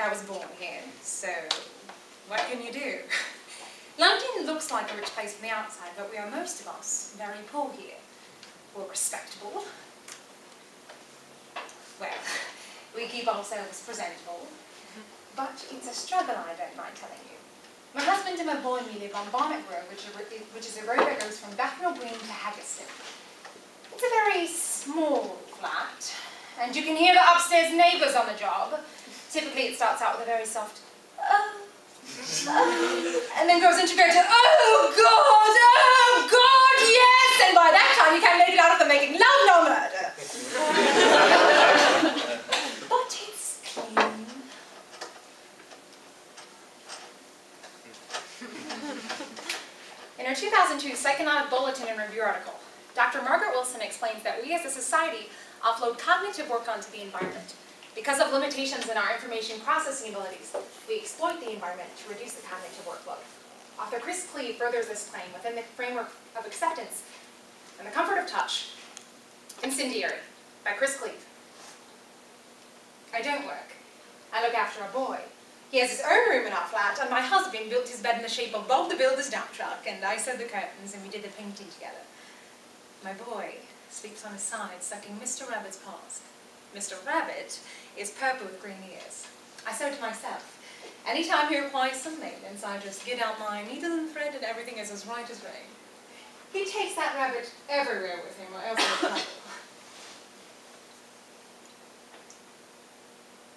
I was born here, so what can you do? London looks like a rich place from the outside, but we are, most of us, very poor here. We're respectable. Well, we keep ourselves presentable. But it's a struggle, I don't mind telling you. My husband and my boy and me live on Barnet Road, which is a road that goes from Bethnal Green to Haggerston. It's a very small flat, and you can hear the upstairs neighbours on the job. Typically it starts out with a very soft, oh, and then goes into go to, oh God, yes! And by that time you can't make it out of them making love, no murder. But it's clean. In her 2002 Psychonaut Bulletin and Review article, Dr. Margaret Wilson explains that we as a society offload cognitive work onto the environment. Because of limitations in our information processing abilities, we exploit the environment to reduce the cognitive workload. Author Chris Cleave furthers this claim within the framework of acceptance and the comfort of touch. Incendiary, by Chris Cleave. I don't work. I look after a boy. He has his own room in our flat, and my husband built his bed in the shape of Bob the Builder's dump truck, and I sewed the curtains, and we did the painting together. My boy sleeps on his side, sucking Mr. Rabbit's paws. Mr. Rabbit is purple with green ears. I sew to myself. Anytime he requires some maintenance, I just get out my needle and thread, and everything is as right as rain. He takes that rabbit everywhere with him, or else he'll trouble.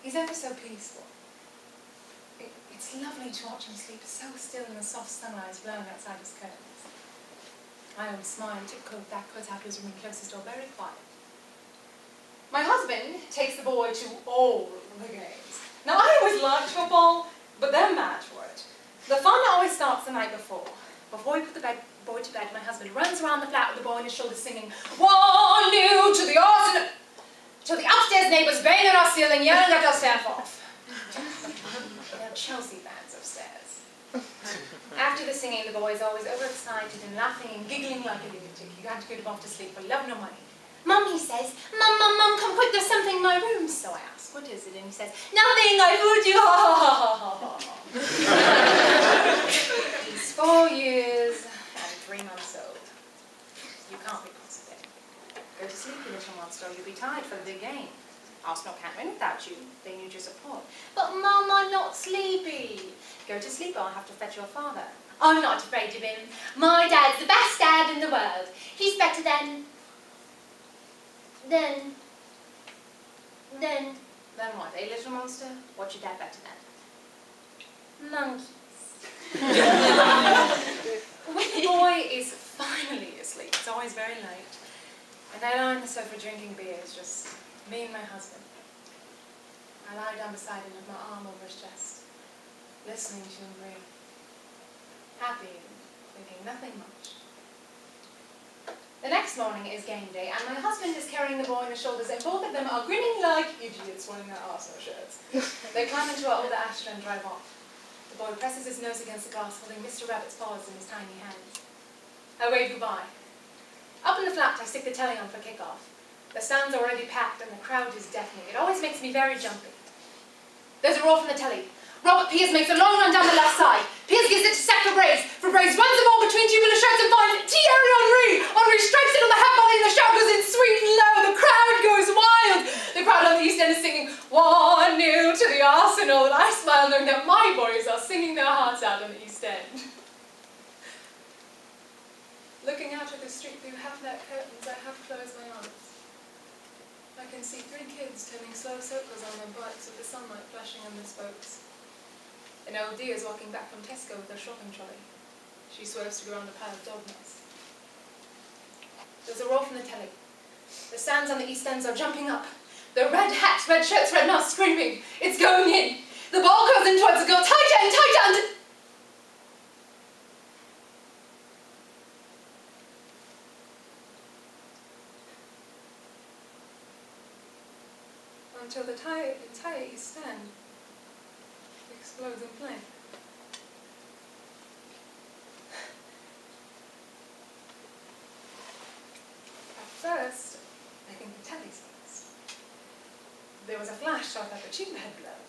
He's ever so peaceful. It's lovely to watch him sleep so still in the soft sunrise blowing outside his curtains. I always smile and tiptoe backwards out of his room and close his door very quiet. My husband takes the boy to all the games. Now I always liked football, but they're mad for it. The fun always starts the night before. Before we put the boy to bed, my husband runs around the flat with the boy on his shoulder singing, "One new to the arsenal," till the upstairs neighbours bang at our ceiling, yelling at us staff off. There are Chelsea fans upstairs. After the singing, the boy is always overexcited and laughing and giggling like a lunatic. You got to go to bed to sleep for love nor money. "Mum," he says, Mum, come quick, there's something in my room." So I ask, "What is it?" And he says, "Nothing, I fooled you, ha ha ha ha ha ha." He's 4 years and 3 months old. You can't be positive. Go to sleep, you little monster, or you'll be tired for the big game. Arsenal can't win without you. They need your support. "But Mum, I'm not sleepy." "Go to sleep or I'll have to fetch your father." "I'm not afraid of him. My dad's the best dad in the world. He's better than... Then what, eh, little monster? What's your dad better than?" "Monkeys." When the boy is finally asleep, it's always very late, and I lie on the sofa drinking beers, just me and my husband. I lie down beside him with my arm over his chest, listening to him breathe, happy and thinking nothing much. The next morning is game day, and my husband is carrying the boy on his shoulders, and both of them are grinning like idiots wearing their Arsenal shirts. They climb into our older Astra and drive off. The boy presses his nose against the glass, holding Mr. Rabbit's paws in his tiny hands. I wave goodbye. Up in the flat, I stick the telly on for kickoff. The stand's already packed, and the crowd is deafening. It always makes me very jumpy. There's a roar from the telly. Robert Pierce makes a long run down the left side. Pierce gives it to Seth Fabrice. Fabrice runs the ball between tubular shirts and finds Thierry Henry. Henry strikes it on the half volley and the shot goes in sweet and low. The crowd goes wild. The crowd on the East End is singing, "1-0 to the Arsenal." And I smile knowing that my boys are singing their hearts out on the East End. Looking out at the street through half-net curtains, I half close my eyes. I can see 3 kids turning slow circles on their bikes with the sunlight flashing on their spokes. An old deer is walking back from Tesco with her shopping trolley. She swerves to go around a pile of dog mess. There's a roar from the telly. The stands on the East Ends are jumping up. The red hats, red shirts, red mouths screaming. It's going in. The ball goes in towards the goal. Tight end, tight end. Until the entire East End explodes in flame. At first, I think the telly's lost. There was a flash, so I thought the tube had blown.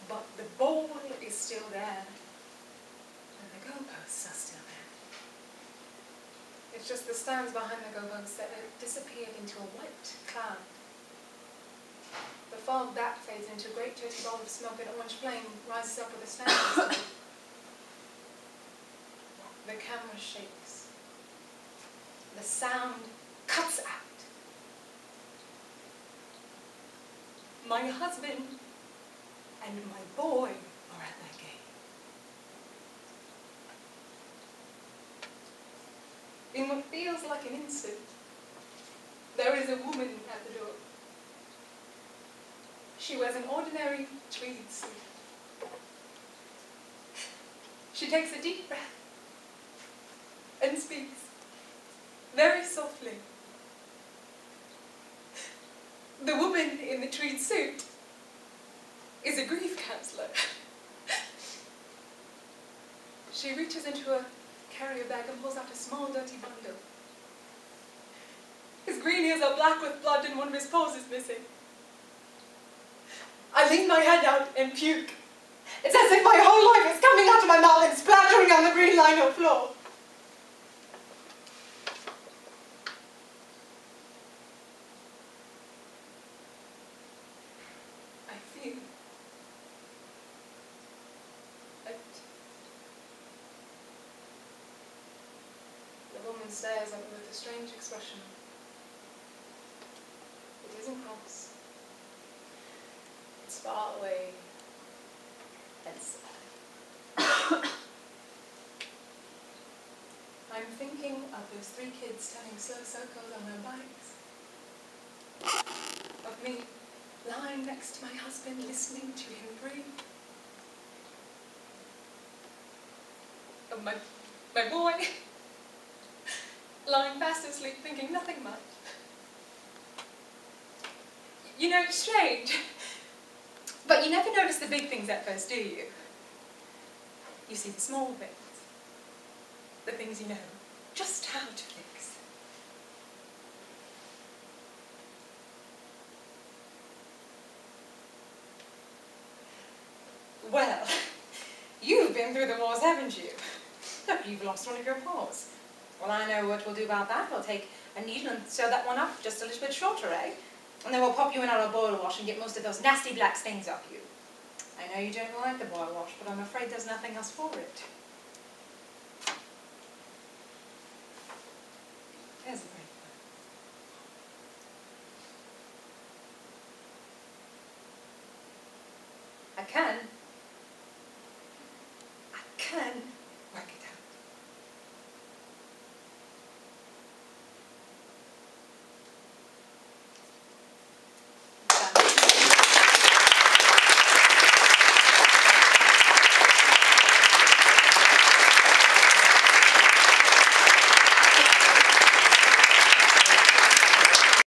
but the ball is still there, and the goalposts are still there. It's just the stands behind the goalposts that have disappeared into a white cloud. The fog that fades into a great dirty ball of smoke, and orange flame rises up with the stands. The camera shakes. The sound cuts out. My husband and my boy are at that game. In what feels like an instant, there is a woman at the door. She wears an ordinary tweed suit. She takes a deep breath and speaks very softly. The woman in the tweed suit is a grief counsellor. She reaches into a carrier bag and pulls out a small dirty bundle. His green ears are black with blood and one of his paws is missing. I lean my hand out and puke. It's as if my whole life is coming out of my mouth and splattering on the green lino floor. I feel it. The woman stares at me with a strange expression. It isn't cross. It's far away and sad. I'm thinking of those 3 kids turning slow circles on their bikes. Of me lying next to my husband, listening to him breathe. Of my boy lying fast asleep, thinking nothing much. You know, it's strange. But you never notice the big things at first, do you? You see the small things. The things you know just how to fix. Well, you've been through the wars, haven't you? Look, you've lost one of your paws. Well, I know what we'll do about that. We'll take a needle and sew that one up just a little bit shorter, eh? And then we'll pop you in our boil wash and get most of those nasty black stains off you. I know you don't like the boil wash, but I'm afraid there's nothing else for it. There's a great one. I can.